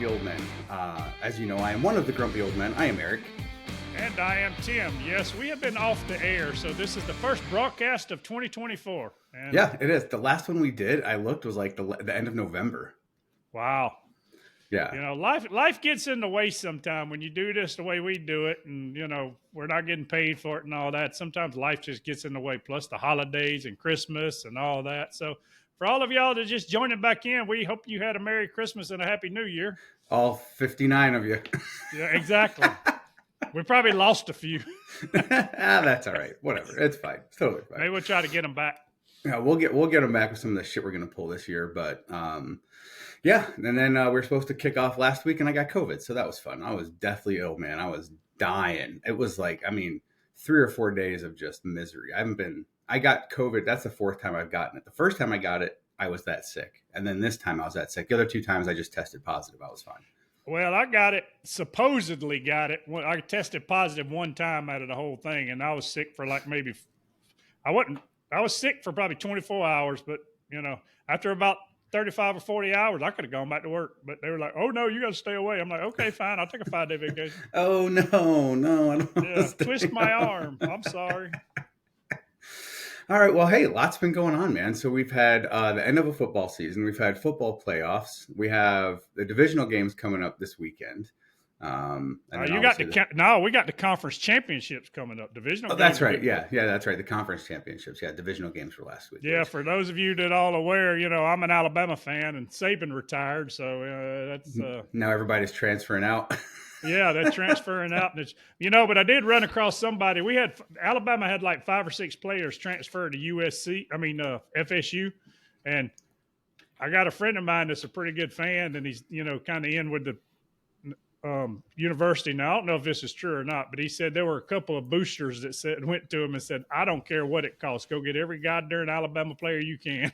Grumpy Old Men. As you know, I am one of the Grumpy Old Men. I am Eric. And I am Tim. Yes, we have been off the air, so this is the first broadcast of 2024. And Yeah, it is. The last one we did, I looked, was like the end of November. wow. Yeah. You know, life gets in the way sometime when you do this the way we do it, and, you know, we're not getting paid for it and all that. Sometimes life just gets in the way, plus the holidays and Christmas and all that. So for all of y'all that just joining back in, we hope you had a Merry Christmas and a Happy New Year. All 59 of you. Yeah, exactly. We probably lost a few. That's all right. Whatever. It's fine. It's totally fine. Maybe we'll try to get them back. Yeah, we'll get them back with some of the shit we're going to pull this year. But yeah, and then we were supposed to kick off last week, and I got COVID, so that was fun. I was deathly ill, man. I was dying. It was like, 3 or 4 days of just misery. I got COVID. That's the fourth time I've gotten it. The first time I got it, I was that sick. And then this time I was that sick. The other 2 times I just tested positive. I was fine. Well, I got it, supposedly got it. I tested positive one time out of the whole thing, and I was sick for like I was sick for probably 24 hours, but, you know, after about 35 or 40 hours, I could have gone back to work. But they were like, oh, no, you got to stay away. I'm like, okay, fine. I'll take a 5-day vacation. Oh, no, I don't want to stay twist my arm. I'm sorry. All right. Well, hey, lots been going on, man. So we've had the end of a football season. We've had football playoffs. We have the divisional games coming up this weekend. We got the conference championships coming up. Divisional. Oh, that's right. Yeah, that's right. The conference championships. Yeah, divisional games for last week. Yeah, for those of you that all aware, you know, I'm an Alabama fan, and Saban retired, so that's now everybody's transferring out. Yeah, they're transferring out. And but I did run across somebody. Alabama had like 5 or 6 players transfer to FSU. And I got a friend of mine that's a pretty good fan, and he's, kind of in with the university. Now, I don't know if this is true or not, but he said there were a couple of boosters that went to him and said, I don't care what it costs. Go get every goddamn Alabama player you can.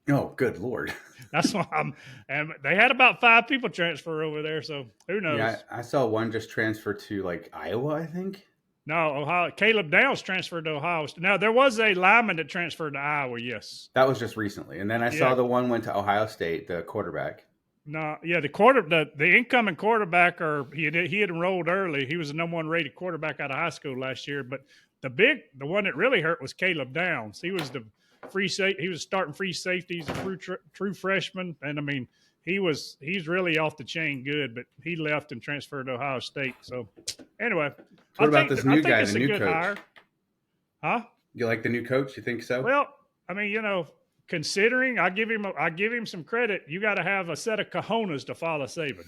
Oh, good Lord. That's why and they had about 5 people transfer over there, so who knows? Yeah, I saw one just transfer to like Iowa, I think. No, Ohio. Caleb Downs transferred to Ohio State. Now, there was a lineman that transferred to Iowa, yes. That was just recently. And then I saw the one went to Ohio State, the quarterback. No, yeah, the incoming quarterback, he had enrolled early. He was the number 1 rated quarterback out of high school last year, but the one that really hurt was Caleb Downs. He was he was starting free safety. He's a true freshman, and he's really off the chain good, but he left and transferred to Ohio State. So anyway, what about this new guy, the new coach? Hire. Huh? You like the new coach? You think so? Well, considering I give him some credit, you got to have a set of cojones to follow Saban.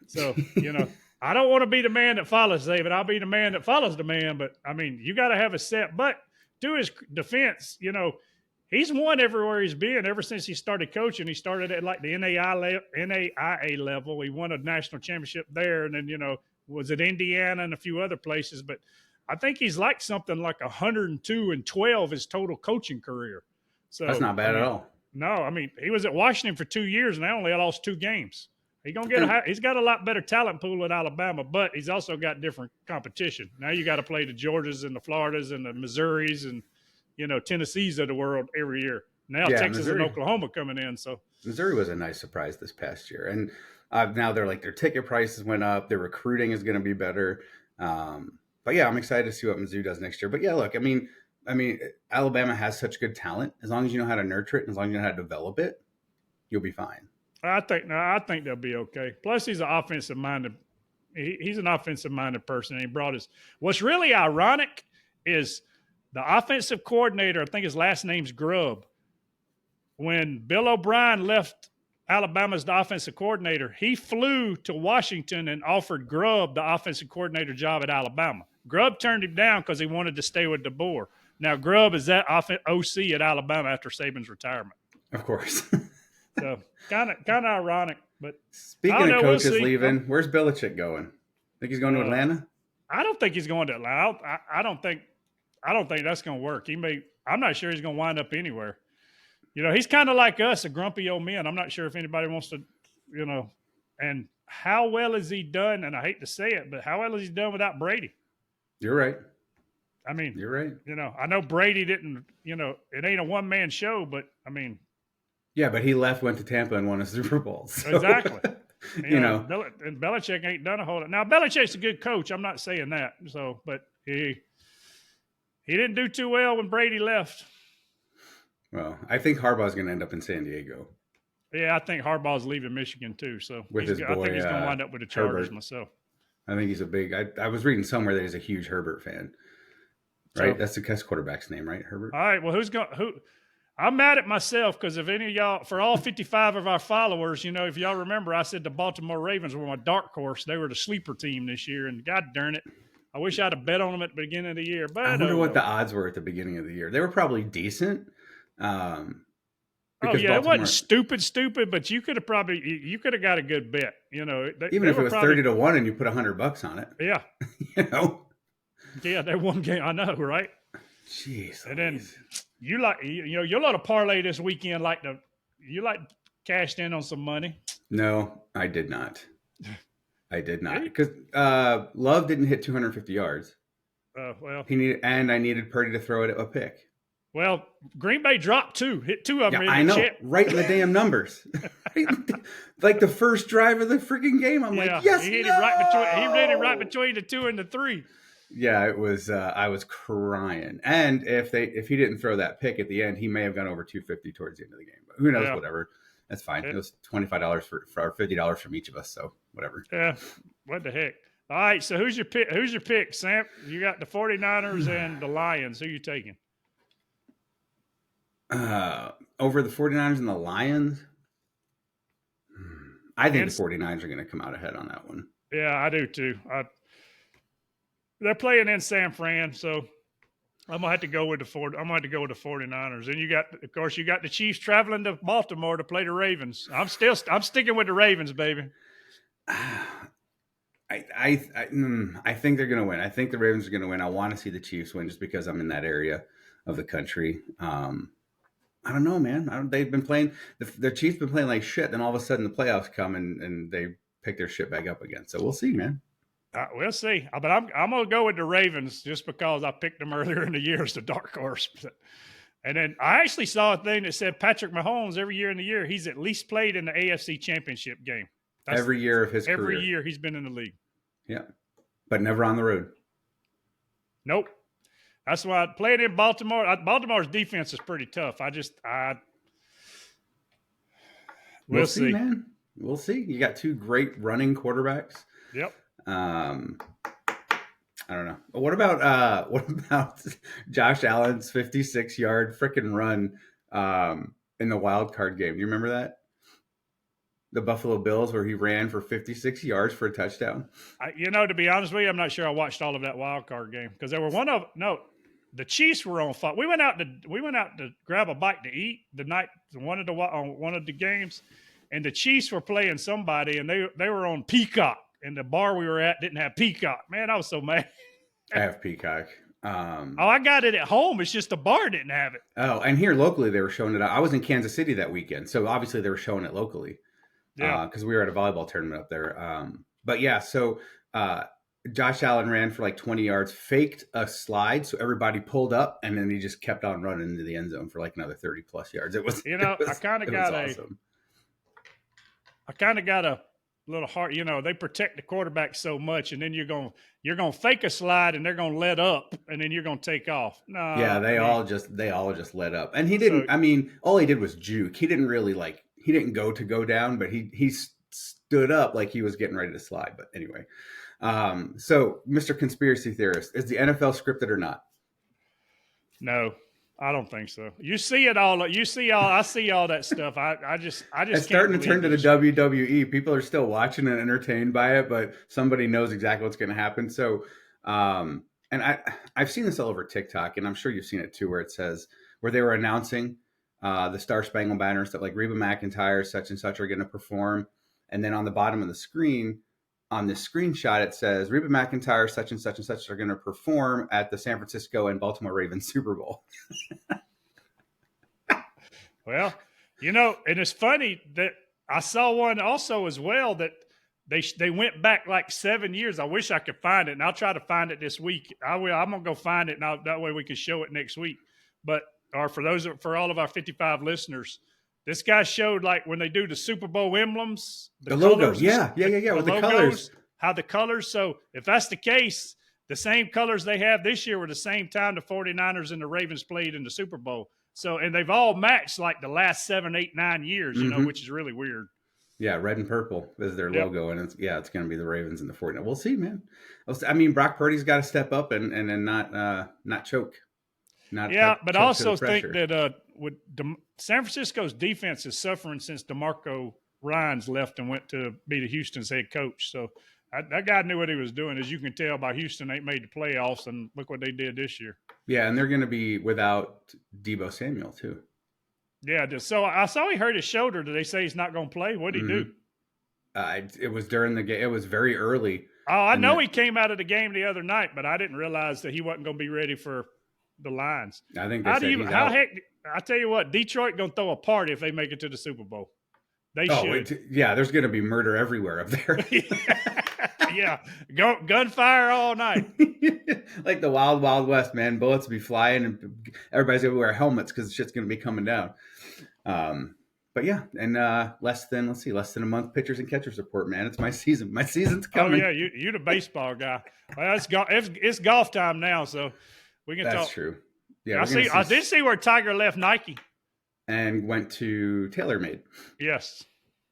So I don't want to be the man that follows Saban. I'll be the man that follows the man. But you got to have a set. But to his defense, he's won everywhere he's been ever since he started coaching. He started at like the NAIA level. He won a national championship there, and then was at Indiana and a few other places. But I think he's like something like 102-12 his total coaching career. So that's not bad at all. No, he was at Washington for 2 years and they only lost 2 games. He's got a lot better talent pool at Alabama, but he's also got different competition. Now you got to play the Georgias and the Floridas and the Missouris and Tennessee's of the world every year. Now Texas Missouri, and Oklahoma coming in. So Missouri was a nice surprise this past year, and now they're like their ticket prices went up. Their recruiting is going to be better. But yeah, I'm excited to see what Mizzou does next year. But yeah, look, Alabama has such good talent. As long as you know how to nurture it, and as long as you know how to develop it, you'll be fine. I think they'll be okay. Plus, he's an offensive minded. He's an offensive minded person, and he brought his. What's really ironic is the offensive coordinator. I think his last name's Grubb. When Bill O'Brien left Alabama as the offensive coordinator, he flew to Washington and offered Grubb the offensive coordinator job at Alabama. Grubb turned him down because he wanted to stay with DeBoer. Now, Grubb is that OC at Alabama after Saban's retirement. Of course. So, kind of ironic. But speaking of coaches leaving, where's Belichick going? Think he's going to Atlanta? I don't think he's going to Atlanta. I don't think that's going to work. I'm not sure he's going to wind up anywhere. He's kind of like us, a grumpy old man. I'm not sure if anybody wants to, and how well has he done? And I hate to say it, but how well has he done without Brady? You're right. You're right. I know Brady didn't, it ain't a one-man show, but yeah, but he went to Tampa and won a Super Bowl. So. Exactly. You know, And Belichick ain't done a whole lot. Now Belichick's a good coach. I'm not saying that. So, but he didn't do too well when Brady left. well, I think Harbaugh's going to end up in San Diego Yeah, I think Harbaugh's leaving Michigan too. So with his boy. I think he's going to wind up with the Chargers Herbert. myself. I think he's a big. I was reading somewhere that he's a huge Herbert fan. Right, that's the quarterback's name, right? Herbert. All right. Well, who? I'm mad at myself because if any of y'all, for all 55 of our followers, if y'all remember, I said the Baltimore Ravens were my dark horse. They were the sleeper team this year, and God darn it, I wish I'd have bet on them at the beginning of the year. But I wonder what the odds were at the beginning of the year. They were probably decent. Because it wasn't stupid, but you could have got a good bet. Even if it was 30-1 and you put $100 on it. Yeah. Yeah, they won game. I know, right? Jeez. And then you you're a parlay this weekend. You cashed in on some money. No, I did not. Because Love didn't hit 250 yards. Well, I needed Purdy to throw it a pick. Well, Green Bay dropped two, hit two of them. Yeah, I know, right in the damn numbers. Like the first drive of the freaking game, I'm like, yes, he hit it right between the 2 and the 3. Yeah, it was. I was crying. And if he didn't throw that pick at the end, he may have gone over 250 towards the end of the game. But who knows? Yeah. Whatever. That's fine. It was $25 for $50 from each of us. So whatever. Yeah. What the heck? All right. So who's your pick, Sam? You got the 49ers and the Lions. Who you taking? Over the 49ers and the Lions? I think the 49ers are going to come out ahead on that one. Yeah, I do too. They're playing in San Fran, so I'm gonna have to go with the 49ers. And you got the Chiefs traveling to Baltimore to play the Ravens. I'm sticking with the Ravens, baby. I think they're gonna win. I think the Ravens are gonna win. I want to see the Chiefs win just because I'm in that area of the country. I don't know, man. They've been playing. The Chiefs been playing like shit. Then all of a sudden the playoffs come and they pick their shit back up again. So we'll see, man. We'll see. But I'm going to go with the Ravens just because I picked them earlier in the year as the dark horse. And then I actually saw a thing that said Patrick Mahomes every year in the year, he's at least played in the AFC Championship game. Every year of his career. Every year he's been in the league. Yeah. But never on the road. Nope. That's why I played in Baltimore. Baltimore's defense is pretty tough. We'll see, man. We'll see. You got two great running quarterbacks. Yep. I don't know. What about Josh Allen's 56-yard freaking run in the wild card game? Do you remember that? The Buffalo Bills, where he ran for 56 yards for a touchdown. To be honest with you, I'm not sure I watched all of that wild card game because there were the Chiefs were on fire. We went out to grab a bite to eat the night on one of the games, and the Chiefs were playing somebody, and they were on Peacock, and the bar we were at didn't have Peacock. Man, I was so mad. I have Peacock. I got it at home. It's just the bar didn't have it. Oh, and here locally they were showing it. I was in Kansas City that weekend, so obviously they were showing it locally. Yeah, because we were at a volleyball tournament up there. But yeah, so Josh Allen ran for like 20 yards, faked a slide, so everybody pulled up, and then he just kept on running into the end zone for like another 30 plus yards. It was, I kind of got a little hard. They protect the quarterback so much, and then you're gonna fake a slide, and they're gonna let up, and then you're gonna take off. No, yeah, they all just let up, and he didn't. So, all he did was juke. He didn't really He didn't go down, but he stood up like he was getting ready to slide. But anyway, so Mr. Conspiracy Theorist, is the NFL scripted or not? No, I don't think so. I see all that stuff. I just it's starting to turn to the WWE. People are still watching and entertained by it, but somebody knows exactly what's going to happen. So, and I've seen this all over TikTok, and I'm sure you've seen it too, where they were announcing the Star Spangled Banner stuff, like Reba McEntire, such and such are going to perform. And then on the bottom of the screen, on this screenshot, it says Reba McEntire, such and such are going to perform at the San Francisco and Baltimore Ravens Super Bowl. Well, and it's funny that I saw one also as well that they went back like 7 years. I wish I could find it, and I'll try to find it this week. I'm going to go find it, and that way we can show it next week. But or for all of our 55 listeners, This guy showed like when they do the Super Bowl emblems, the logo. colors, Yeah. the With the logos, colors. how the colors. So if that's the case, the same colors they have this year were the same time the 49ers and the Ravens played in the Super Bowl. So, and they've all matched like the last 7, 8, 9 years, which is really weird. Yeah, red and purple is their Yep. logo, and it's going to be the Ravens and the 49ers. We'll see, man. I mean, Brock Purdy's got to step up and not choke. But I also think that San Francisco's defense is suffering since DeMarco Ryans left and went to be the Houston's head coach. So that guy knew what he was doing. As you can tell by Houston, ain't made the playoffs, and look what they did this year. Yeah, and they're going to be without Deebo Samuel too. Yeah, so I saw he hurt his shoulder. Did they say he's not going to play? What did he do? It was during the game. It was very early. Oh, I know he came out of the game the other night, but I didn't realize that he wasn't going to be ready for the Lions. I think they said he's out. I tell you what, Detroit going to throw a party if they make it to the Super Bowl. They should. Yeah, there's going to be murder everywhere up there. Yeah, gunfire all night. Like the Wild Wild West, man. Bullets will be flying, and everybody's going to wear helmets because shit's going to be coming down. But yeah, and less than a month pitchers and catchers report, man. It's my season. My season's coming. Oh yeah, you're the baseball guy. Well, it's golf time now, so we can talk. That's true. Yeah, I did see where Tiger left Nike and went to TaylorMade. Yes.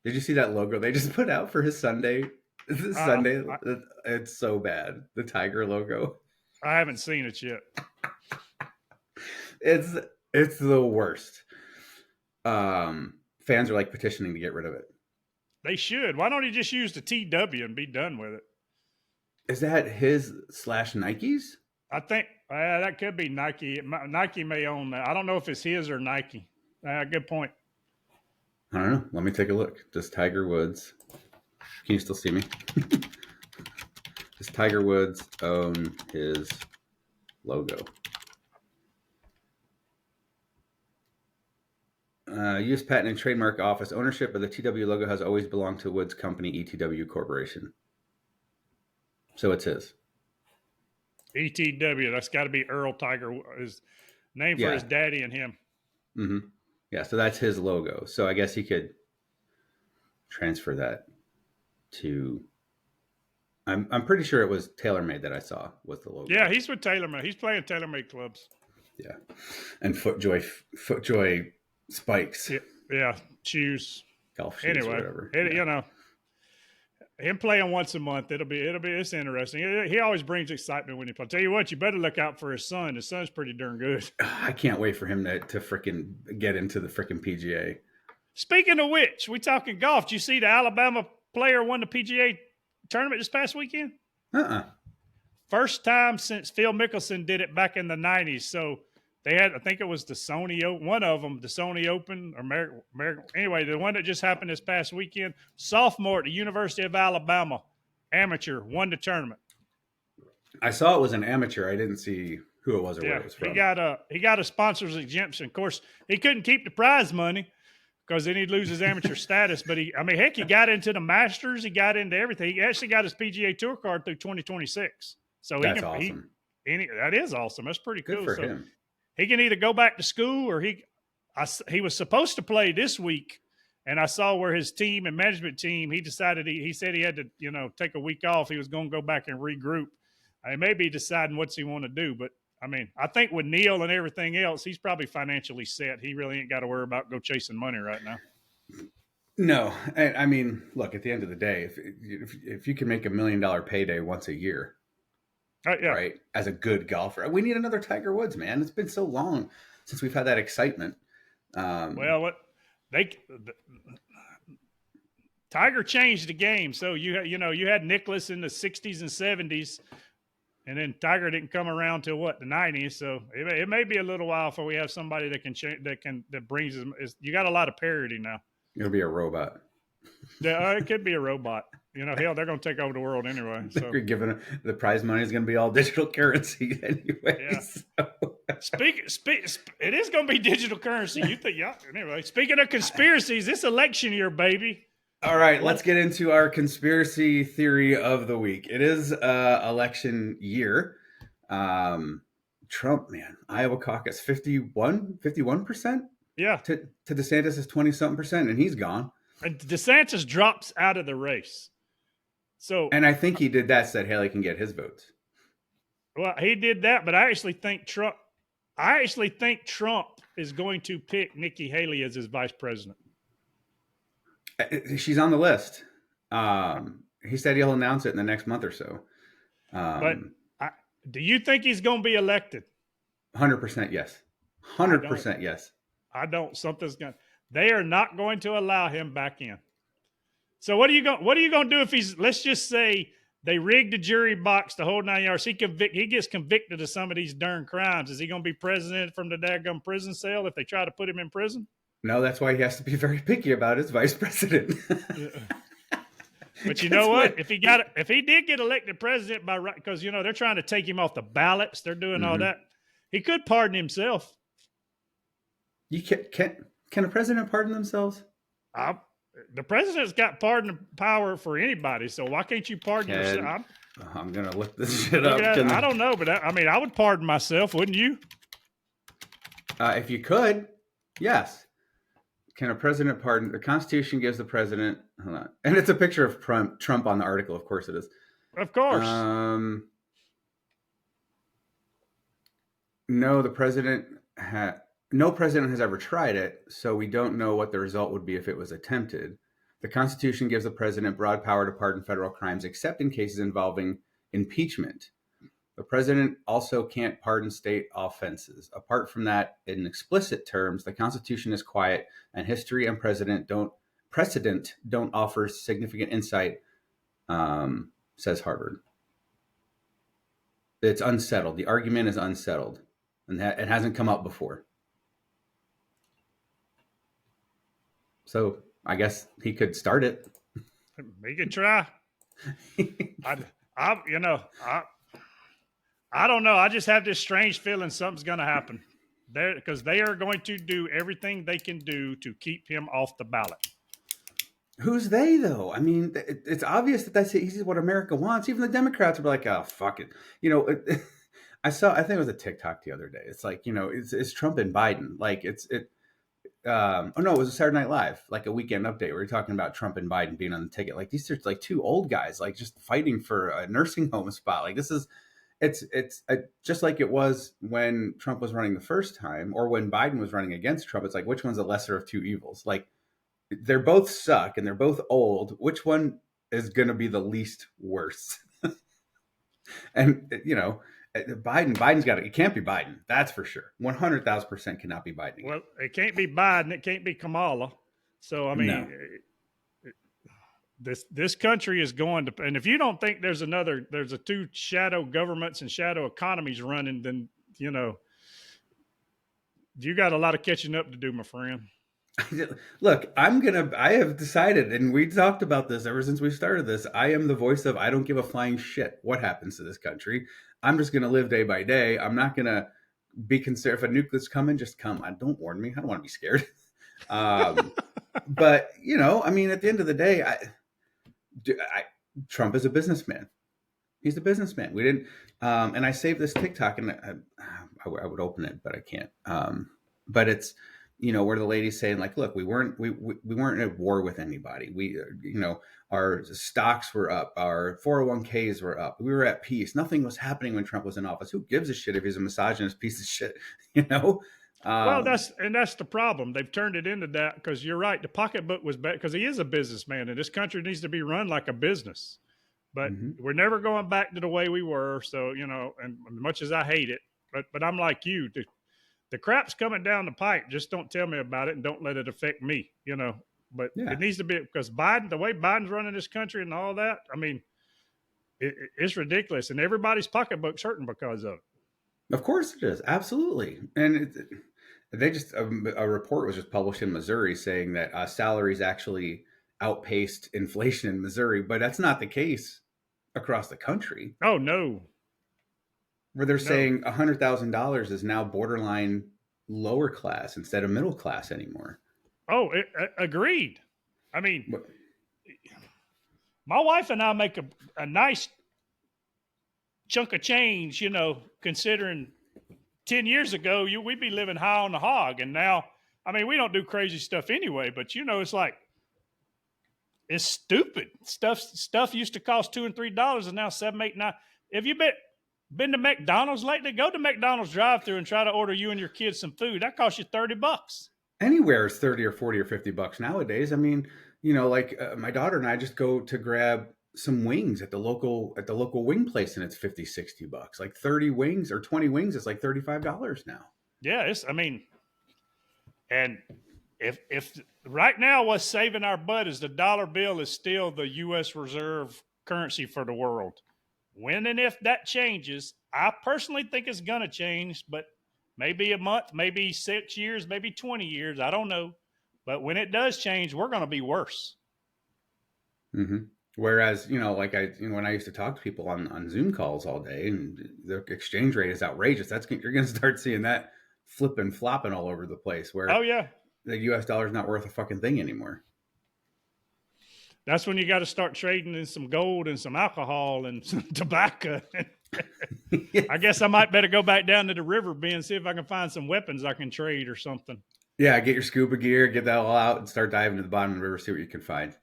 Did you see that logo they just put out for his Sunday? It's so bad. The Tiger logo. I haven't seen it yet. It's the worst. Fans are like petitioning to get rid of it. They should. Why don't he just use the TW and be done with it? Is that his / Nike's? I think that could be Nike. Nike may own that. I don't know if it's his or Nike. Good point. I don't know. Let me take a look. Does Tiger Woods... Can you still see me? Does Tiger Woods own his logo? U.S. Patent and Trademark Office. Ownership of the TW logo has always belonged to Woods Company, ETW Corporation. So it's his. ETW. That's got to be Earl Tiger. His name for his daddy and him. Mm-hmm. Yeah, so that's his logo. So I guess he could transfer that to... I'm pretty sure it was TaylorMade that I saw with the logo. Yeah, he's with TaylorMade. He's playing TaylorMade clubs. Yeah, and FootJoy spikes. Yeah, shoes, golf shoes, anyway, whatever. Him playing once a month, it's interesting. He always brings excitement when he plays. Tell you what, you better look out for his son. His son's pretty darn good. I can't wait for him to freaking get into the freaking PGA. Speaking of which, we talking golf. Did you see the Alabama player won the PGA tournament this past weekend? First time since Phil Mickelson did it back in the 90s. So they had, I think it was the Sony, one of them, the Sony Open or American. Anyway, the one that just happened this past weekend, sophomore at the University of Alabama, amateur, won the tournament. I saw it was an amateur. I didn't see who it was or where it was from. He got a sponsor's exemption. Of course, he couldn't keep the prize money because then he'd lose his amateur status. But he got into the Masters. He got into everything. He actually got his PGA Tour card through 2026. So that's awesome. That is awesome. That's pretty cool. Good for him. He can either go back to school or he was supposed to play this week. And I saw where his team and management team, he decided, he said he had to, take a week off. He was going to go back and regroup. He may be deciding what's he want to do. But, I think with Neil and everything else, he's probably financially set. He really ain't got to worry about go chasing money right now. No. Look, at the end of the day, if you can make $1 million payday once a year, right, as a good golfer, we need another Tiger Woods, man. It's been so long since we've had that excitement. Tiger changed the game. So you had Nicklaus in the 60s and 70s, and then Tiger didn't come around till the 90s. So it may be a little while before we have somebody that can change, that brings them. You got a lot of parity now. It'll be a robot. Yeah, it could be a robot. Hell, they're going to take over the world anyway. So given the prize money is going to be all digital currency anyway. Yeah. So. It is going to be digital currency. You think, yeah. Anyway, speaking of conspiracies, this election year, baby. All right, let's get into our conspiracy theory of the week. It is election year. Trump, man, Iowa caucus, 51%. Yeah. To DeSantis is 20-something%, and he's gone. And DeSantis drops out of the race. So, And I think he did that so that Haley can get his votes. well, he did that, but I actually think Trump is going to pick Nikki Haley as his vice president. She's on the list. He said he'll announce it in the next month or so. But do you think he's going to be elected? 100% yes. 100% yes. I don't. Something's going. They are not going to allow him back in. So what are you going to do if he's? Let's just say they rigged the jury box the whole 9 yards. He gets convicted of some of these darn crimes. Is he going to be president from the daggum prison cell if they try to put him in prison? No, that's why he has to be very picky about his vice president. But you know what? If he did get elected president by right, because they're trying to take him off the ballots, they're doing all that. He could pardon himself. You can a president pardon themselves? The president's got pardon power for anybody, so why can't you pardon yourself? I'm gonna look this shit up. I don't know, but I would pardon myself, wouldn't you? If you could, yes. Can a president pardon? The Constitution gives the president. Hold on, and it's a picture of Trump on the article. Of course, it is. Of course. No, the president no president has ever tried it, so we don't know what the result would be if it was attempted. The Constitution gives the president broad power to pardon federal crimes, except in cases involving impeachment. The president also can't pardon state offenses. Apart from that, in explicit terms, the Constitution is quiet, and history and precedent don't offer significant insight, says Harvard. It's unsettled. The argument is unsettled, and that it hasn't come up before. So I guess he could start it. He could try. I don't know. I just have this strange feeling something's going to happen there because they are going to do everything they can do to keep him off the ballot. Who's they, though? I mean, it's obvious that that's what America wants. Even the Democrats are like, oh, fuck it. I think it was a TikTok the other day. It's like, it's Trump and Biden. Like it was a Saturday Night Live, like a weekend update. We were talking about Trump and Biden being on the ticket. Like these are like two old guys, like just fighting for a nursing home spot. Like it's just like it was when Trump was running the first time, or when Biden was running against Trump. It's like, which one's the lesser of two evils? Like they're both suck and they're both old. Which one is going to be the least worse? And Biden's got it. It can't be Biden. That's for sure. 100,000% cannot be Biden. Well, it can't be Biden. It can't be Kamala. So, I mean, no. This country is going to, and if you don't think there's a two shadow governments and shadow economies running, then, you got a lot of catching up to do, my friend. Look, I have decided, and we talked about this ever since we started this. I am the voice of, I don't give a flying shit what happens to this country. I'm just going to live day by day. I'm not going to be concerned if a nuclear's coming, just come. Don't warn me. I don't want to be scared. But, I mean, at the end of the day, Trump is a businessman. He's a businessman. We didn't, and I saved this TikTok, and I would open it, but I can't. But it's, where the lady's saying like, look, we weren't at war with anybody. We, our stocks were up, our 401ks were up. We were at peace. Nothing was happening when Trump was in office. Who gives a shit if he's a misogynist piece of shit? Well, that's the problem. They've turned it into that because you're right. The pocketbook was bad because he is a businessman, and this country needs to be run like a business. But we're never going back to the way we were. So, and much as I hate it, but I'm like you. The crap's coming down the pipe. Just don't tell me about it and don't let it affect me, But It needs to be because the way Biden's running this country and all that, I mean, it's ridiculous. And everybody's pocketbook's hurting because of it. Of course it is. Absolutely. And a report was just published in Missouri saying that salaries actually outpaced inflation in Missouri, but that's not the case across the country. Oh, no. Where they're saying $100,000 is now borderline lower class instead of middle class anymore. Oh, agreed. I mean, my wife and I make a nice chunk of change, considering 10 years ago, we'd be living high on the hog. And now, I mean, we don't do crazy stuff anyway, but it's like, it's stupid. Stuff used to cost $2 and $3 and now 7, 8, 9. Have you been to McDonald's lately? Go to McDonald's drive-thru and try to order you and your kids some food. That costs you $30. Anywhere is 30 or 40 or $50 nowadays. I mean, like my daughter and I just go to grab some wings at the local wing place, and it's 50, $60. Like 30 wings or 20 wings is like $35 now. Yeah, and if right now what's saving our butt is the dollar bill is still the U.S. reserve currency for the world. When and if that changes, I personally think it's going to change, but maybe a month, maybe 6 years, maybe 20 years. I don't know. But when it does change, we're going to be worse. Mm-hmm. Whereas, like when I used to talk to people on Zoom calls all day, and the exchange rate is outrageous, you're going to start seeing that flipping, flopping all over the place. Where oh yeah, the U.S. dollar is not worth a fucking thing anymore. That's when you got to start trading in some gold and some alcohol and some tobacco. Yes. I guess I might better go back down to the river bend and see if I can find some weapons I can trade or something. Yeah, get your scuba gear, get that all out, and start diving to the bottom of the river, see what you can find.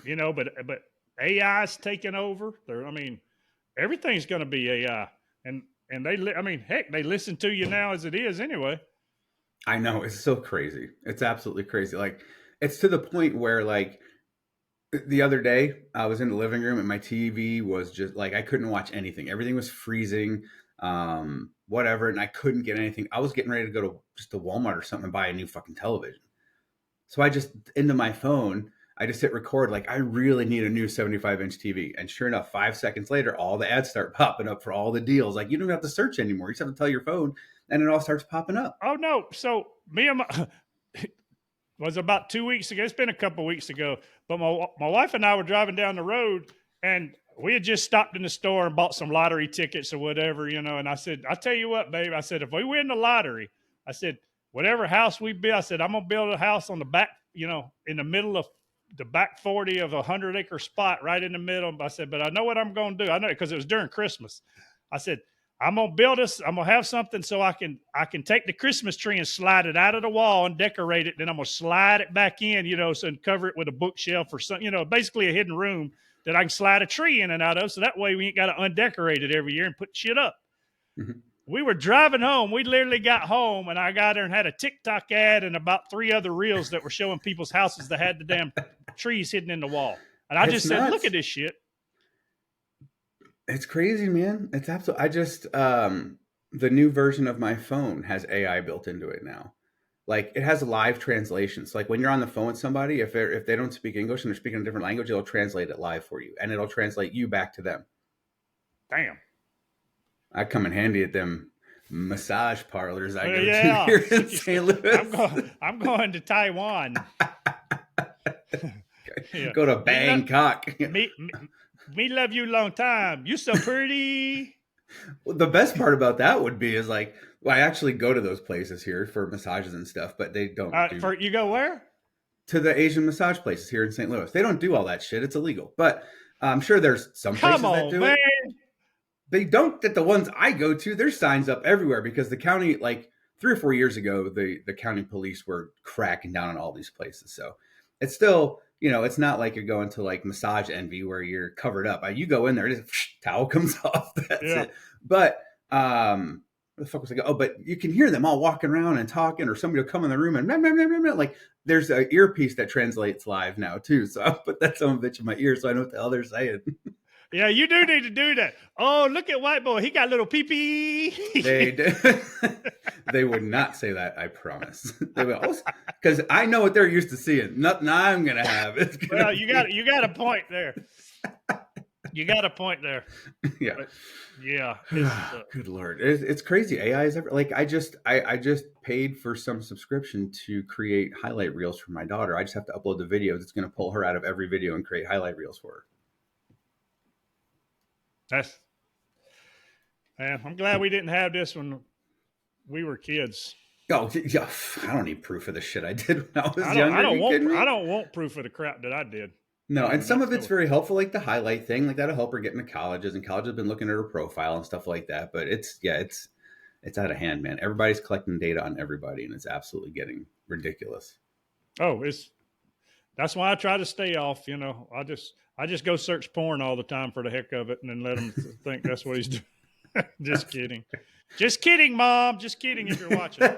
But AI's taking over. Everything's going to be AI, and they listen to you now as it is anyway. I know, it's so crazy. It's absolutely crazy. Like, it's to the point where, like, the other day I was in the living room and my TV was just like, I couldn't watch anything. Everything was freezing, whatever, and I couldn't get anything. I was getting ready to go to Walmart or something and buy a new fucking television. So I just, into my phone, I just hit record, like, I really need a new 75-inch TV. And sure enough, 5 seconds later, all the ads start popping up for all the deals. Like, you don't have to search anymore. You just have to tell your phone, and it all starts popping up. Oh, no. So me and it was about 2 weeks ago. It's been a couple of weeks ago. But my wife and I were driving down the road, and we had just stopped in the store and bought some lottery tickets or whatever, and I said, I'll tell you what, babe. I said, if we win the lottery, I said, whatever house we build, I said, I'm going to build a house on the back, in the middle of the back 40 of a 100-acre spot right in the middle. I said, but I know what I'm going to do. I know, because it was during Christmas. I said, I'm going to build this. I'm going to have something so I can take the Christmas tree and slide it out of the wall and decorate it. Then I'm going to slide it back in, and cover it with a bookshelf or something, basically a hidden room that I can slide a tree in and out of. So that way we ain't got to undecorate it every year and put shit up. Mm-hmm. We were driving home. We literally got home, and I got there and had a TikTok ad and about 3 other reels that were showing people's houses that had the damn trees hidden in the wall. And I just said, look at this shit. It's crazy, man. It's absolutely. I just the new version of my phone has AI built into it now. Like, it has live translations. Like, when you're on the phone with somebody, if they don't speak English and they're speaking a different language, it'll translate it live for you, and it'll translate you back to them. Damn. I come in handy at them massage parlors I go to here in St. Louis. I'm going to Taiwan. Yeah. Go to Bangkok. Me love you long time. You so pretty. Well, the best part about that would be I actually go to those places here for massages and stuff, but they don't. You go where? To the Asian massage places here in St. Louis. They don't do all that shit. It's illegal. But I'm sure there's some places that do it. They don't. At the ones I go to, there's signs up everywhere because the county, like 3 or 4 years ago, the county police were cracking down on all these places. So it's still, it's not like you're going to like Massage Envy where you're covered up. You go in there, just towel comes off. That's it. But where the fuck was I go? Oh, but you can hear them all walking around and talking, or somebody will come in the room and blah, blah, blah, blah, blah. Like, there's an earpiece that translates live now too. So I'll put that son of a bitch in my ear so I know what the hell they're saying. Yeah, you do need to do that. Oh, look at white boy. He got little pee-pee. They would not say that, I promise. They will, because I know what they're used to seeing. Nothing I'm going to have. Well, you got a point there. You got a point there. Yeah. But, yeah. Good Lord. It's crazy. AI is like, I just paid for some subscription to create highlight reels for my daughter. I just have to upload the videos. It's going to pull her out of every video and create highlight reels for her. I'm glad we didn't have this when we were kids. Oh, yeah. I don't need proof of the shit I did when I was younger. I don't want proof of the crap that I did. No, and some of it's very helpful, like the highlight thing. Like, that'll help her get into colleges, and colleges have been looking at her profile and stuff like that. But it's it's out of hand, man. Everybody's collecting data on everybody, and it's absolutely getting ridiculous. Oh, that's why I try to stay off. I just go search porn all the time for the heck of it, and then let him think that's what he's doing. Just kidding. Just kidding, Mom. Just kidding if you're watching.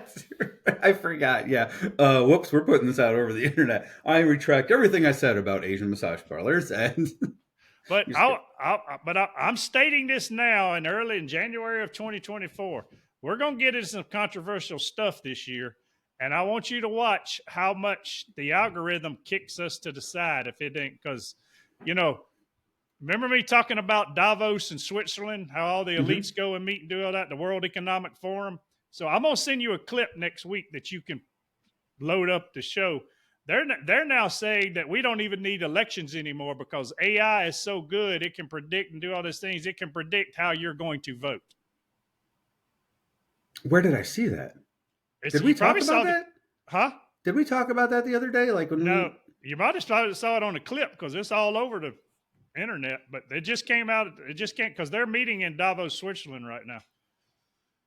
I forgot. Yeah. Whoops, we're putting this out over the internet. I retract everything I said about Asian massage parlors. And but I'm stating this now and early in January of 2024. We're going to get into some controversial stuff this year. And I want you to watch how much the algorithm kicks us to the side if it ain't, because, remember me talking about Davos in Switzerland, how all the elites go and meet and do all that, the World Economic Forum? So I'm going to send you a clip next week that you can load up to show. They're now saying that we don't even need elections anymore because AI is so good, it can predict and do all these things. It can predict how you're going to vote. Where did I see that? Did we talk about that? Huh? Did we talk about that the other day? You might have saw it on a clip because it's all over the internet, but it just came out. It just can't, because they're meeting in Davos, Switzerland right now.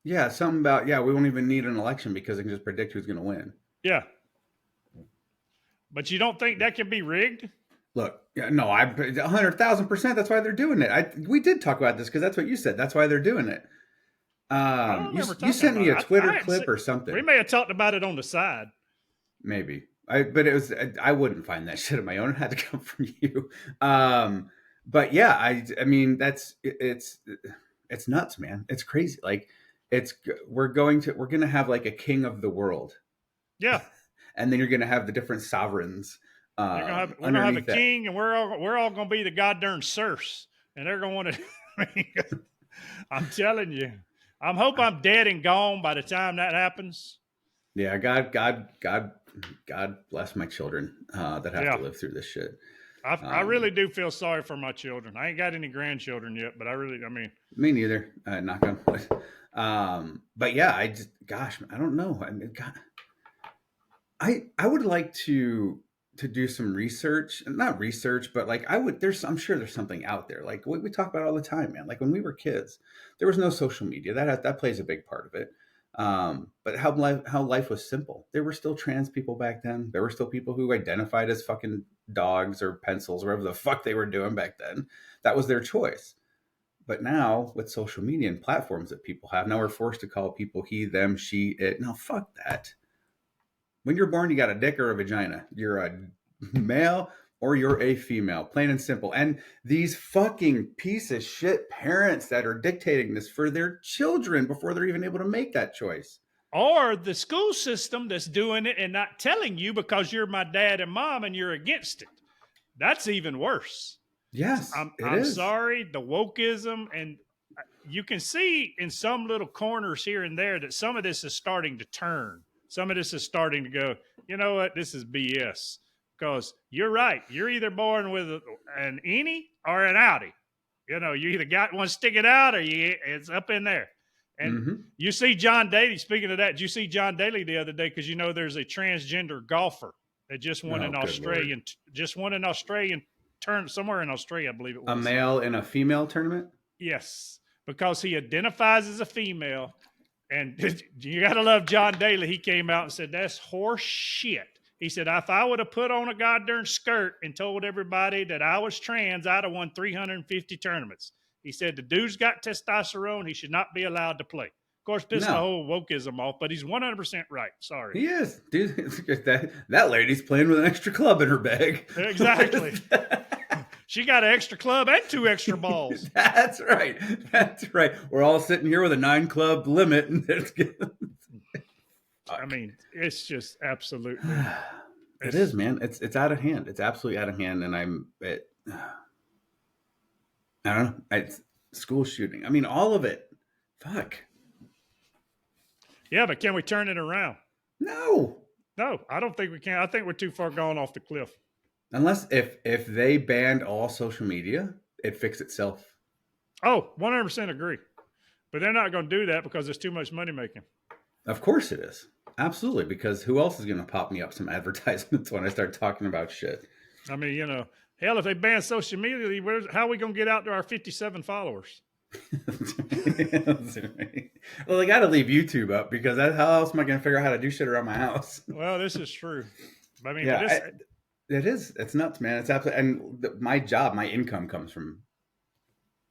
Yeah, something about, we won't even need an election because it can just predict who's going to win. Yeah. But you don't think that can be rigged? Look, no, 100,000%. That's why they're doing it. We did talk about this because that's what you said. That's why they're doing it. You sent me a Twitter clip or something. We may have talked about it on the side. Maybe. I wouldn't find that shit on my own. It had to come from you. But yeah, I mean, it's nuts, man. It's crazy. Like we're going to have like a king of the world. Yeah. And then you're going to have the different sovereigns. We're going to have a king, and we're all going to be the goddamn serfs. And they're going to want to, I'm telling you, I hope I'm dead and gone by the time that happens. Yeah. God bless my children that have to live through this shit. I really do feel sorry for my children. I ain't got any grandchildren yet, but me neither. Knock on wood. But yeah, I don't know. I mean, God, I would like to do some research, not research, but like I'm sure there's something out there. Like we talk about all the time, man. Like when we were kids, there was no social media. That plays a big part of it. But how life was simple. There were still trans people back then. There were still people who identified as fucking dogs or pencils, whatever the fuck they were doing back then. That was their choice. But now with social media and platforms that people have, now we're forced to call people he, them, she, it. No, fuck that. When you're born, you got a dick or a vagina. You're a male or you're a female, plain and simple. And these fucking piece of shit parents that are dictating this for their children before they're even able to make that choice. Or the school system that's doing it and not telling you because you're my dad and mom and you're against it. That's even worse. Yes, I'm sorry, the wokeism, and you can see in some little corners here and there that some of this is starting to turn. Some of this is starting to go, you know what, this is BS. Because you're right. You're either born with an innie or an outie. You either got one sticking out or it's up in there. And you see John Daly, speaking of that, did you see John Daly the other day? Because there's a transgender golfer that just won an Australian turn somewhere in Australia, I believe it was. A male in a female tournament? Yes, because he identifies as a female. And you got to love John Daly. He came out and said, that's horse shit. He said, if I would have put on a goddamn skirt and told everybody that I was trans, I'd have won 350 tournaments. He said, the dude's got testosterone. He should not be allowed to play. Of course, pissing the whole wokeism off, but he's 100% right. Sorry. He is. Dude, that lady's playing with an extra club in her bag. Exactly. She got an extra club and 2 extra balls. That's right. We're all sitting here with a 9-club limit. And it's just absolutely. It is, man. It's out of hand. It's absolutely out of hand. And I don't know. It's school shooting. I mean, all of it. Fuck. Yeah, but can we turn it around? No, I don't think we can. I think we're too far gone off the cliff. Unless if they banned all social media, it'd fix itself. Oh, 100% agree. But they're not going to do that because there's too much money making. Of course it is. Absolutely. Because who else is going to pop me up some advertisements when I start talking about shit? I mean, hell, if they ban social media, how are we going to get out to our 57 followers? Well, I got to leave YouTube up because how else am I going to figure out how to do shit around my house? Well, this is true. I mean, but Yeah, this, it is. It's nuts, man. It's absolutely. And my job, my income comes from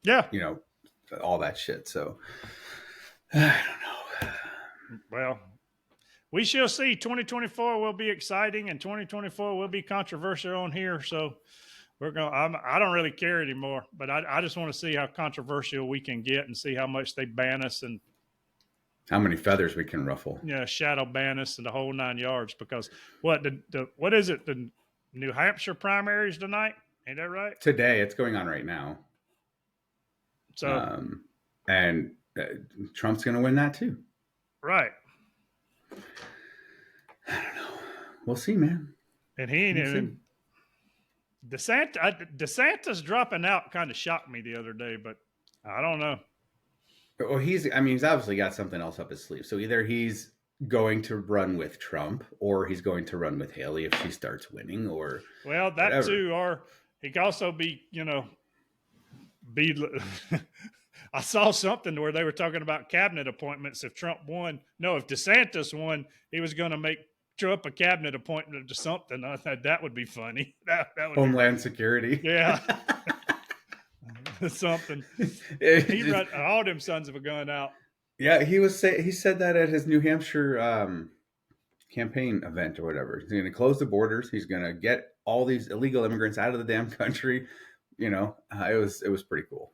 yeah. you know all that shit. So I don't know. Well, we shall see. 2024 will be exciting, and 2024 will be controversial on here. So we're going. I don't really care anymore, but I just want to see how controversial we can get and see how much they ban us and How many feathers we can ruffle. shadow ban us and the whole 9 yards. Because what is it? The New Hampshire primaries tonight? Ain't that right? Today, it's going on right now. So And Trump's going to win that too. right. I don't know. We'll see, man. And he ain't even DeSantis dropping out kind of shocked me the other day, but I don't know. Well, he's obviously got something else up his sleeve. So either he's going to run with Trump or he's going to run with Haley if she starts winning or well, that whatever. too, or he could also be, be. I saw something where they were talking about cabinet appointments. If Trump won, no, if DeSantis won, he was going to make Trump a cabinet appointment to something. I thought that would be funny. That would Homeland Security. Yeah. Something. He run all them sons of a gun out. Yeah, he said that at his New Hampshire campaign event or whatever. He's going to close the borders. He's going to get all these illegal immigrants out of the damn country. It was pretty cool.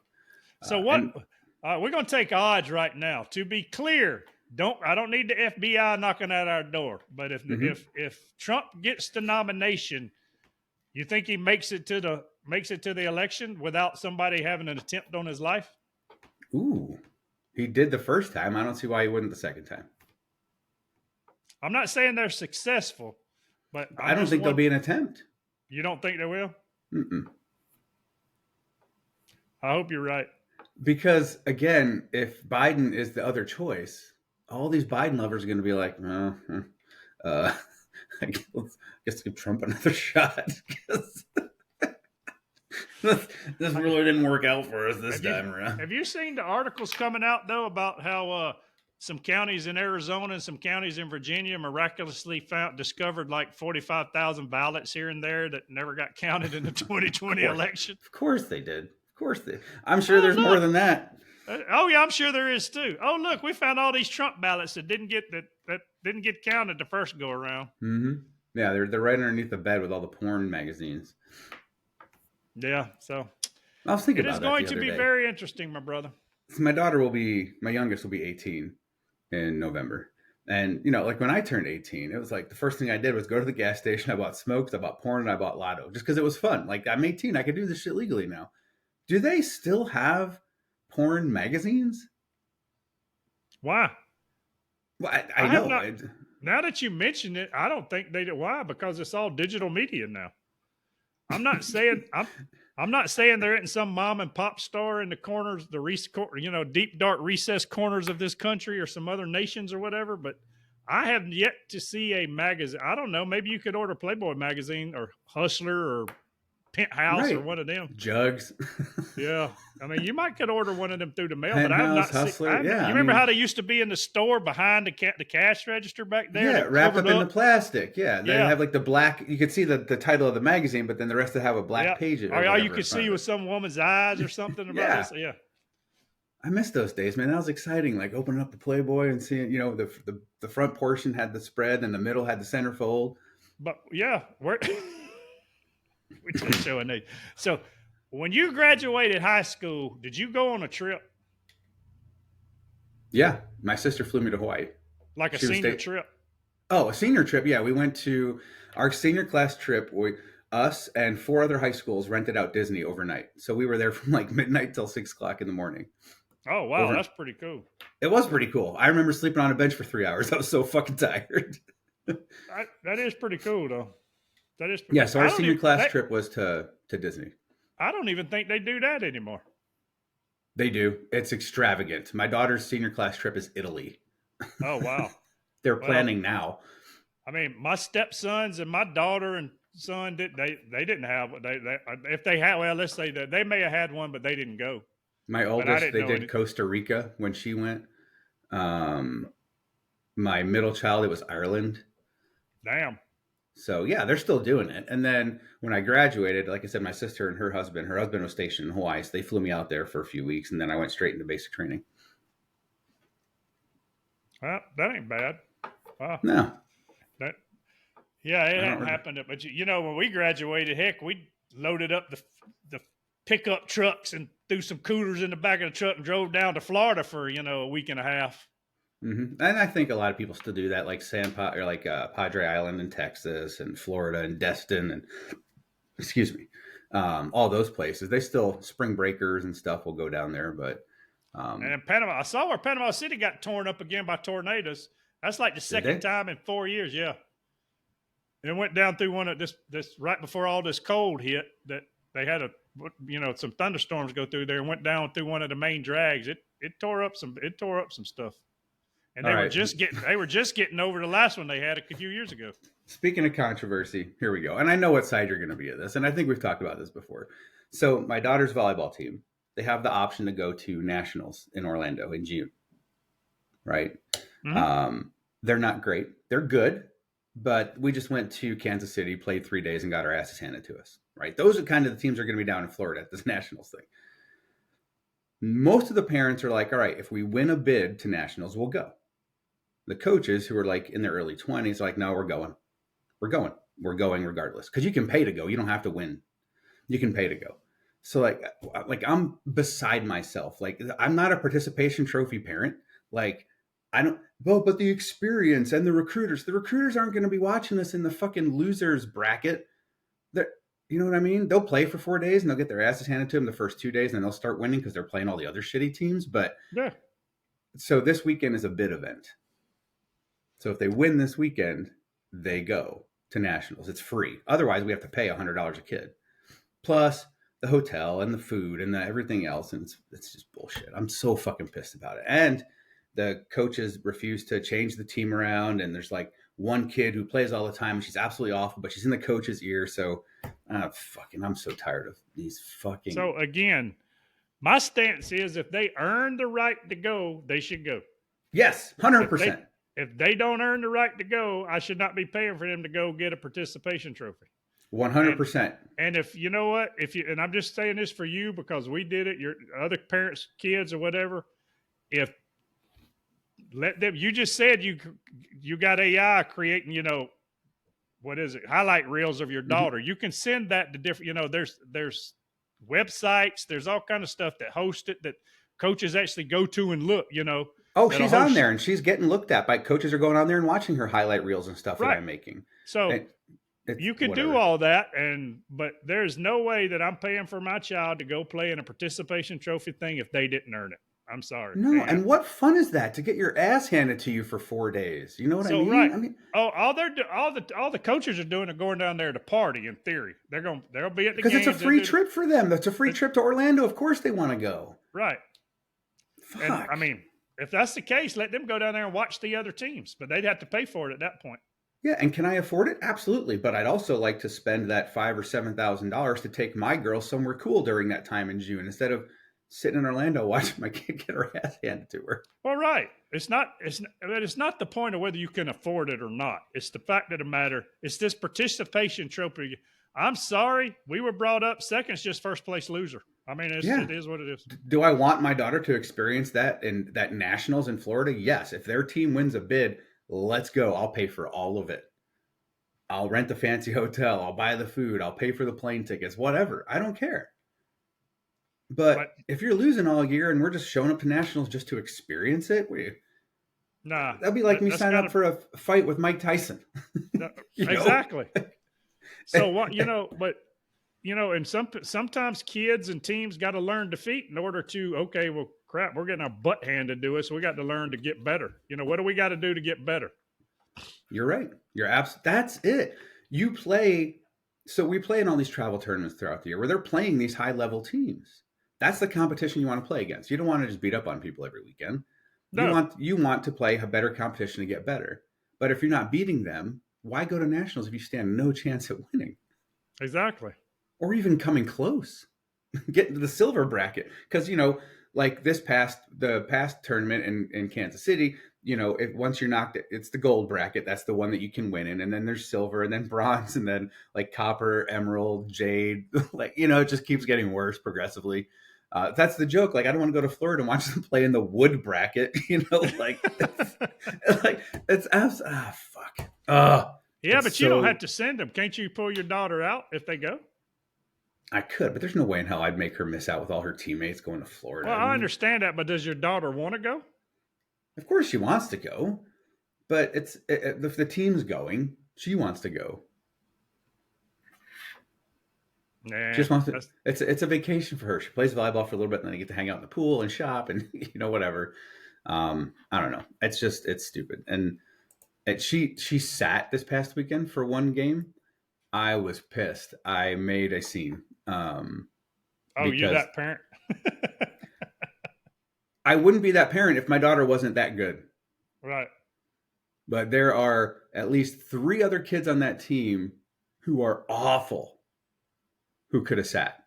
So we're going to take odds right now. To be clear, I don't need the FBI knocking at our door. But if Trump gets the nomination, you think he makes it to the election without somebody having an attempt on his life? Ooh, he did the first time. I don't see why he wouldn't the second time. I'm not saying they're successful, but I don't think there'll be an attempt. You don't think there will? Mm-mm. I hope you're right. Because again, if Biden is the other choice, all these Biden lovers are going to be like, I guess give Trump another shot. This really didn't work out for us this time around. Have you seen the articles coming out though about how some counties in Arizona and some counties in Virginia miraculously discovered like 45,000 ballots here and there that never got counted in the 2020 election? Of course they did. Of course they. I'm sure there's more than that. Oh yeah, I'm sure there is too. Oh look, we found all these Trump ballots that didn't get counted the first go around. Mm-hmm. Yeah, they're right underneath the bed with all the porn magazines. Yeah, so I was thinking about that. It is going to be very interesting, my brother. So my youngest will be 18 in November. And, like when I turned 18, it was like the first thing I did was go to the gas station. I bought smokes, I bought porn, and I bought Lotto just because it was fun. Like I'm 18, I could do this shit legally now. Do they still have porn magazines? Why? Well, I know. Now that you mention it, I don't think they do. Why? Because it's all digital media now. I'm not saying they're in some mom and pop store in the corners, deep dark recess corners of this country or some other nations or whatever. But I have yet to see a magazine. I don't know. Maybe you could order Playboy magazine or Hustler or Penthouse or one of them. Jugs. Yeah. I mean, you could order one of them through the mail, Penthouse, but I have not Hustler. seen. You remember how they used to be in the store behind the cash register back there? Yeah, wrapped up in the plastic. Yeah. They have like the black, you could see the title of the magazine, but then the rest would have a black page. Or all you could see was some woman's eyes or something about this. Yeah. I miss those days, man. That was exciting. Like opening up the Playboy and seeing, the front portion had the spread and the middle had the centerfold. But yeah, we're just showing age. So when you graduated high school, did you go on a trip? Yeah. My sister flew me to Hawaii. Like a senior trip? Oh, a senior trip. Yeah. We went to our senior class trip. Us and 4 other high schools rented out Disney overnight. So we were there from like midnight till 6 o'clock in the morning. Oh, wow. That's pretty cool. It was pretty cool. I remember sleeping on a bench for 3 hours. I was so fucking tired. That is pretty cool, though. That is pretty cool. So our senior class trip was to Disney. I don't even think they do that anymore. They do. It's extravagant. My daughter's senior class trip is Italy. Oh, wow. They're planning now. I mean, my stepsons and my daughter and son they didn't have if they had, well, let's say that they may have had one, but they didn't go. My oldest, they did Costa Rica when she went. Um, my middle child, it was Ireland. Damn. So yeah, they're still doing it. And then when I graduated, like I said, my sister and her husband was stationed in Hawaii, so they flew me out there for a few weeks, and then I went straight into basic training. Well, that ain't bad. Wow. No, That Yeah, it I hadn't don't. happened. But when we graduated, heck, we loaded up the pickup trucks and threw some coolers in the back of the truck and drove down to Florida for a week and a half. And I think a lot of people still do that, like or like Padre Island in Texas and Florida and Destin and excuse me, all those places. They still spring breakers and stuff will go down there, but And in Panama, I saw where Panama City got torn up again by tornadoes. That's like the did second they? time in 4 years. Yeah, and it went down through one of this right before all this cold hit that they had some thunderstorms go through there and went down through one of the main drags. It tore up some stuff. And All they were right. just getting over the last one they had a few years ago. Speaking of controversy, here we go. And I know what side you're going to be of this, and I think we've talked about this before. So my daughter's volleyball team, they have the option to go to nationals in Orlando in June, right? Mm-hmm. They're not great. They're good, but we just went to Kansas City, played 3 days, and got our asses handed to us, right? Those are kind of the teams that are going to be down in Florida at this nationals thing. Most of the parents are like, all right, if we win a bid to nationals, we'll go. The coaches who are like in their early 20s are like, no, we're going. We're going. We're going regardless. Because you can pay to go. You don't have to win. You can pay to go. So like I'm beside myself. Like I'm not a participation trophy parent. Like I don't but the experience and the recruiters aren't going to be watching us in the fucking losers bracket. They're, you know what I mean? They'll play for 4 days and they'll get their asses handed to them the first 2 days and then they'll start winning because they're playing all the other shitty teams. But Yeah. so this weekend is a bid event. So if they win this weekend, they go to nationals. It's free. Otherwise, we have to pay $100 a kid, plus the hotel and the food and everything else. And it's just bullshit. I'm so fucking pissed about it. And the coaches refuse to change the team around. And there's like one kid who plays all the time. And she's absolutely awful, but she's in the coach's ear. So I'm so tired of these fucking. So again, my stance is if they earn the right to go, they should go. Yes, 100%. If they don't earn the right to go, I should not be paying for them to go get a participation trophy. 100%. And if you know what, and I'm just saying this for you because we did it, your other parents, kids, or whatever. If let them, you just said you got AI creating, what is it, highlight reels of your daughter. You can send that to different, there's websites, there's all kind of stuff that host it that coaches actually go to and look, Oh, she's on there and she's getting looked at by coaches are going on there and watching her highlight reels and stuff that I'm making. So you can do all that, but there's no way that I'm paying for my child to go play in a participation trophy thing if they didn't earn it. I'm sorry. No, and what fun is that to get your ass handed to you for 4 days? You know what I mean? Right. I mean, all the coaches are doing are going down there to party. In theory, they'll be at the because games. it's a free trip for them. That's a free trip to Orlando. Of course, they want to go. Right. Fuck. And I mean, if that's the case, let them go down there and watch the other teams, but they'd have to pay for it at that point. Yeah, and can I afford it? Absolutely, but I'd also like to spend that $5,000 or $7,000 to take my girl somewhere cool during that time in June instead of sitting in Orlando watching my kid get her ass handed to her. Well, right. It's not the point of whether you can afford it or not. It's the fact of the matter. It's this participation trophy. I'm sorry, we were brought up second's just first place loser. I mean, it is what it is. Do I want my daughter to experience that in that nationals in Florida? Yes. If their team wins a bid, let's go. I'll pay for all of it. I'll rent the fancy hotel. I'll buy the food. I'll pay for the plane tickets, whatever. I don't care. But if you're losing all year and we're just showing up to nationals just to experience it, that'd be like me signing up for a fight with Mike Tyson. Exactly. So what, and sometimes kids and teams got to learn defeat in order to, okay, well, crap, we're getting our butt handed to us. So we got to learn to get better. What do we got to do to get better? You're right. That's it. You play. So we play in all these travel tournaments throughout the year where they're playing these high level teams. That's the competition you want to play against. You don't want to just beat up on people every weekend. No. You want to play a better competition to get better. But if you're not beating them, why go to nationals if you stand no chance at winning? Exactly. Or even coming close. Get into the silver bracket. Because, like the past tournament in Kansas City, if once you're knocked, it's the gold bracket. That's the one that you can win in, and then there's silver, and then bronze, and then like copper, emerald, jade. Like it just keeps getting worse progressively. That's the joke. Like I don't want to go to Florida and watch them play in the wood bracket. Like it's fuck. Yeah, It's but you don't so have to send them. Can't you pull your daughter out if they go? I could, but there's no way in hell I'd make her miss out with all her teammates going to Florida. Well, I understand that, but does your daughter want to go? Of course she wants to go, but if the team's going, she wants to go. Nah, She just wants to. It's a vacation for her. She plays volleyball for a little bit, and then they get to hang out in the pool and shop and whatever. I don't know. It's stupid. And she sat this past weekend for one game. I was pissed. I made a scene. You're that parent? I wouldn't be that parent if my daughter wasn't that good. Right. But there are at least 3 other kids on that team who are awful who could have sat.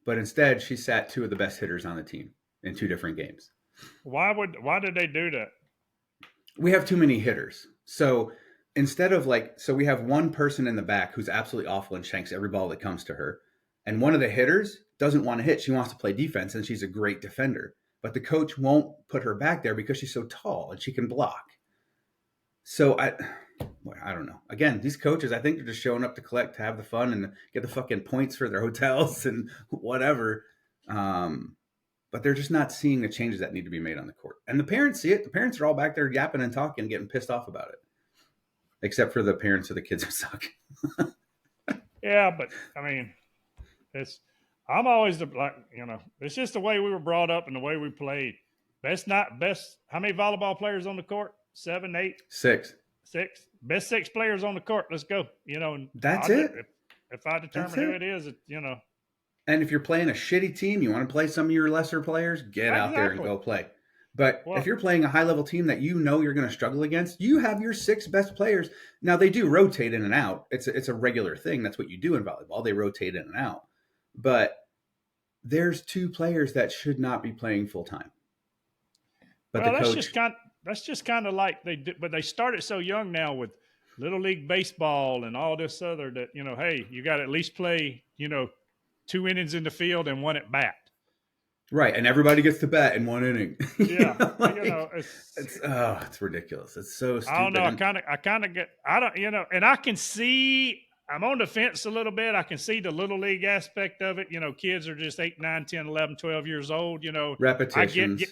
But instead, she sat 2 of the best hitters on the team in 2 different games. Why did they do that? We have too many hitters. So instead of so we have one person in the back who's absolutely awful and shanks every ball that comes to her. And one of the hitters doesn't want to hit. She wants to play defense, and she's a great defender. But the coach won't put her back there because she's so tall and she can block. So I don't know. Again, these coaches, I think they're just showing up to have the fun and get the fucking points for their hotels and whatever. But they're just not seeing the changes that need to be made on the court. And the parents see it. The parents are all back there yapping and talking, getting pissed off about it. Except for the parents of the kids who suck. Yeah, but I mean, I'm always it's just the way we were brought up and the way we played. Best. How many volleyball players on the court? 7, 8, 6. 6. Best 6 players on the court. Let's go. And that's it. If I determine who it is, And if you're playing a shitty team, you want to play some of your lesser players, get out there and go play. But if you're playing a high-level team that you're going to struggle against, you have your 6 best players. Now, they do rotate in and out. It's a regular thing. That's what you do in volleyball. They rotate in and out. But there's 2 players that should not be playing full-time. But that's just kind of like they did, but they started so young now with Little League Baseball and all this other that, hey, you got to at least play, 2 innings in the field and 1 at bat. Right, and everybody gets to bat in 1 inning. Yeah, it's ridiculous. It's so stupid. I don't know. And I can see. I'm on the fence a little bit. I can see the little league aspect of it. Kids are just 8, 9, 10, 11, 12 years old. Repetitions.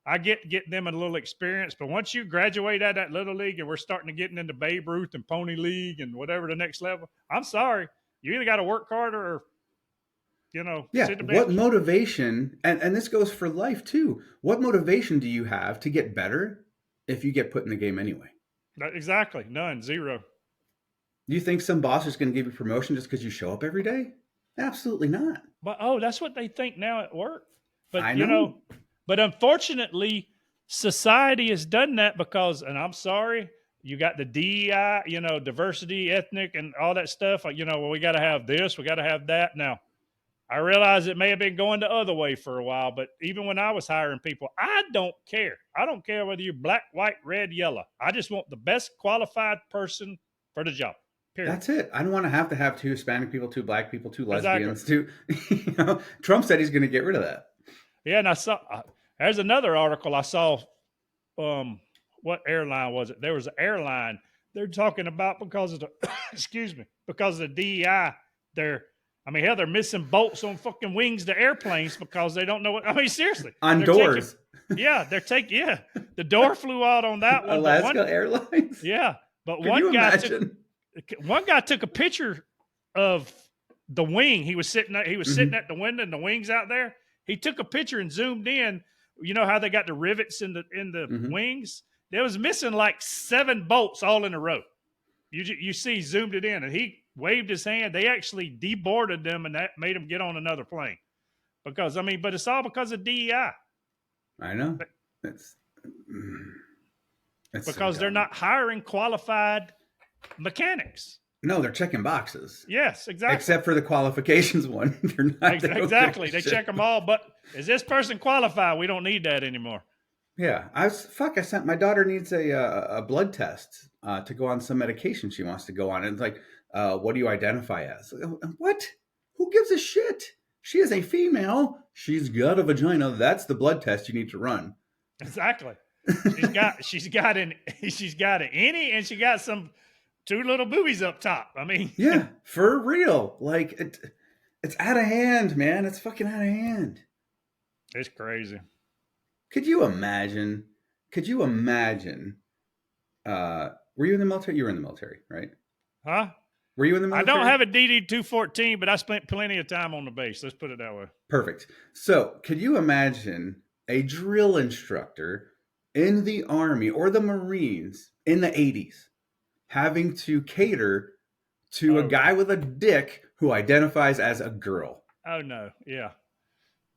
I get them a little experience, but once you graduate out of that little league and we're starting to get into Babe Ruth and Pony League and whatever the next level, I'm sorry, you either got to work harder or sit the bench. What motivation, and this goes for life too, what motivation do you have to get better if you get put in the game anyway? Exactly. None. Zero. Do you think some boss is going to give you promotion just because you show up every day? Absolutely not. But that's what they think now at work. But I know. But unfortunately, society has done that because, and I'm sorry, you got the DEI, diversity, ethnic, and all that stuff. Well, we got to have this, we got to have that. Now, I realize it may have been going the other way for a while, but even when I was hiring people, I don't care. I don't care whether you're black, white, red, yellow. I just want the best qualified person for the job. Period. That's it. I don't want to have 2 Hispanic people, 2 black people, 2 lesbians, 2. Trump said he's going to get rid of that. Yeah, and I saw. There's another article I saw. What airline was it? There was an airline they're talking about because of the because of the DEI. They're missing bolts on fucking wings to airplanes because they don't know what. I mean, seriously, on doors. The door flew out on that one. Alaska Airlines. Yeah, but Can you imagine? One guy took a picture of the wing. He was sitting at the window and the wing's out there. He took a picture and zoomed in. You know how they got the rivets in the wings? There was missing like 7 bolts all in a row. You see, zoomed it in, and he waved his hand. They actually deboarded them, and that made them get on another plane. But it's all because of DEI. I know. It's because they're not hiring qualified mechanics. No, they're checking boxes. Yes, exactly. Except for the qualifications one. They're not, Exactly. They check them all, but is this person qualified? We don't need that anymore. Yeah, I sent my daughter needs a blood test to go on some medication she wants to go on. And it's like, what do you identify as? What? Who gives a shit? She is a female. She's got a vagina. That's the blood test you need to run. Exactly. She's got an innie, and she got some 2 little boobies up top. I mean, yeah, for real. Like it's out of hand, man. It's fucking out of hand. It's crazy. Could you imagine? Could you imagine? Were you in the military? You were in the military, right? Huh? Were you in the military? I don't have a DD 214, but I spent plenty of time on the base. Let's put it that way. Perfect. So, could you imagine a drill instructor in the Army or the Marines in the 80s having to cater to a guy with a dick who identifies as a girl? Oh no, yeah.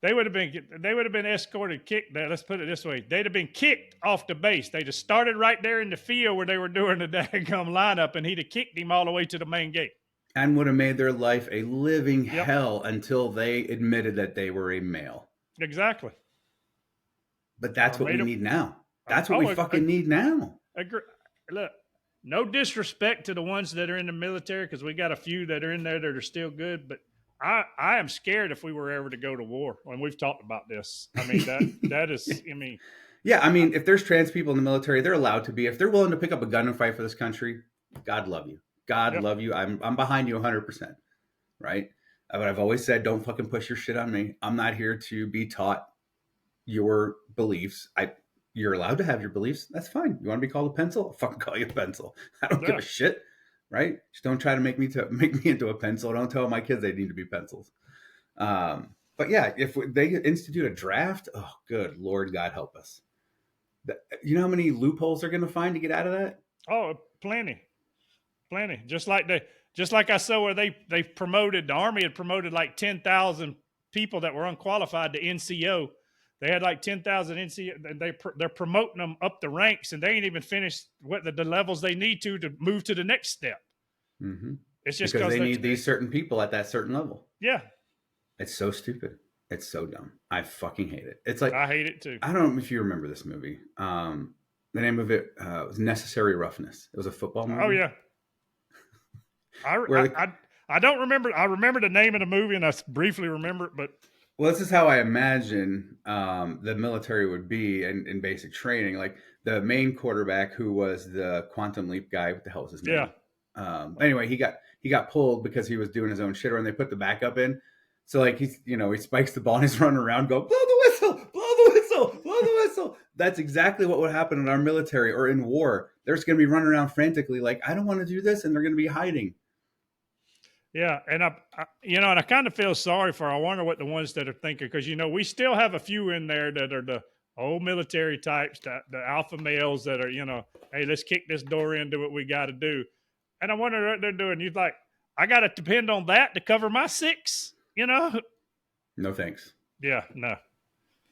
They would have been escorted, kicked there. Let's put it this way. They'd have been kicked off the base. They'd have started right there in the field where they were doing the daggum lineup, and he'd have kicked him all the way to the main gate. And would have made their life a living hell until they admitted that they were a male. Exactly. But that's what we need now. That's what we fucking need now. Look, no disrespect to the ones that are in the military, because we got a few that are in there that are still good, but I am scared if we were ever to go to war. And we've talked about this. I mean, that is, I mean. Yeah, I mean, if there's trans people in the military, they're allowed to be. If they're willing to pick up a gun and fight for this country, God love you. God love you. I'm behind you 100%. Right? But I've always said, don't fucking push your shit on me. I'm not here to be taught your beliefs. You're allowed to have your beliefs. That's fine. You want to be called a pencil? I'll fucking call you a pencil. I don't give a shit. Right? Just don't try to make me into a pencil. Don't tell my kids they need to be pencils. But yeah, if they institute a draft, oh, good Lord, God help us. You know how many loopholes they're going to find to get out of that? Oh, plenty. Just like I saw where they promoted, the Army had promoted like 10,000 people that were unqualified to NCO. They had like 10,000 NCO. They're promoting them up the ranks, and they ain't even finished what the levels they need to move to the next step. Mm-hmm. It's just because they need these certain people at that certain level. Yeah. It's so stupid. It's so dumb. I fucking hate it. It's like, I hate it too. I don't know if you remember this movie. The name of it was Necessary Roughness. It was a football movie. Oh yeah. I don't remember. I remember the name of the movie, and I briefly remember it, but. Well, this is how I imagine the military would be in basic training. Like the main quarterback, who was the Quantum Leap guy. What the hell was his name? Yeah. Anyway, he got pulled because he was doing his own shitter, and they put the backup in. So like he spikes the ball and he's running around, go blow the whistle, blow the whistle, blow the whistle. That's exactly what would happen in our military or in war. They're just going to be running around frantically, like I don't want to do this, and they're going to be hiding. Yeah, and I kind of feel sorry for. I wonder what the ones that are thinking, because we still have a few in there that are the old military types, the alpha males that are hey, let's kick this door in, do what we got to do, and I wonder what they're doing. You're like, I got to depend on that to cover my 6, No thanks. Yeah, no.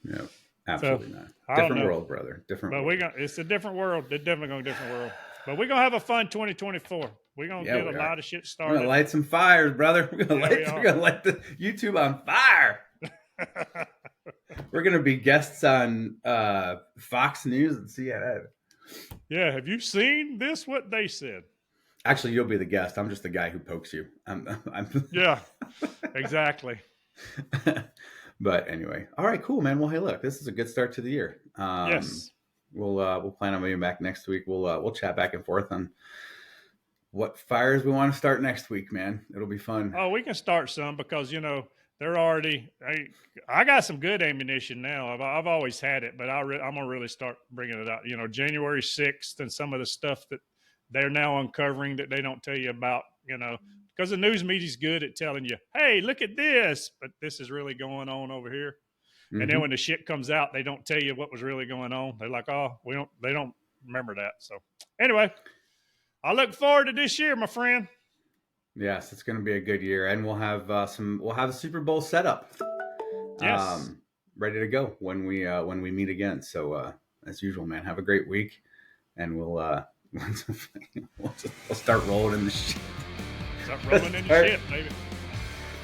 No, absolutely not. Different world, brother. Different. But it's a different world. They're definitely going to different world. But we're gonna have a fun 2024. We're gonna get a lot of shit started. We're gonna light some fires, brother. We're gonna light the YouTube on fire. We're gonna be guests on Fox News and CNN. Yeah, have you seen this? What they said? Actually, you'll be the guest. I'm just the guy who pokes you. Yeah, exactly. But anyway, all right, cool, man. Well, hey, look, this is a good start to the year. Yes. We'll plan on being back next week. We'll chat back and forth on what fires we want to start next week, man. It'll be fun. Oh, we can start some because they're already. I got some good ammunition now. I've always had it, but I'm gonna really start bringing it out. January 6th and some of the stuff that they're now uncovering that they don't tell you about. Because the news media's good at telling you, hey, look at this, but this is really going on over here. Mm-hmm. And then when the shit comes out, they don't tell you what was really going on. They're like, oh, they don't remember that. So anyway, I look forward to this year, my friend. Yes, it's going to be a good year. And we'll have a Super Bowl setup. Yes. Ready to go when we meet again. So as usual, man, have a great week, and we'll start rolling in the shit. Stop rolling in All your right. shit, baby.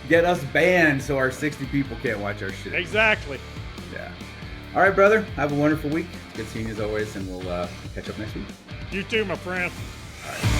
Get us banned so our 60 people can't watch our shit. Exactly. Yeah. All right, brother. Have a wonderful week. Good seeing you as always, and we'll catch up next week. You too, my friend. All right.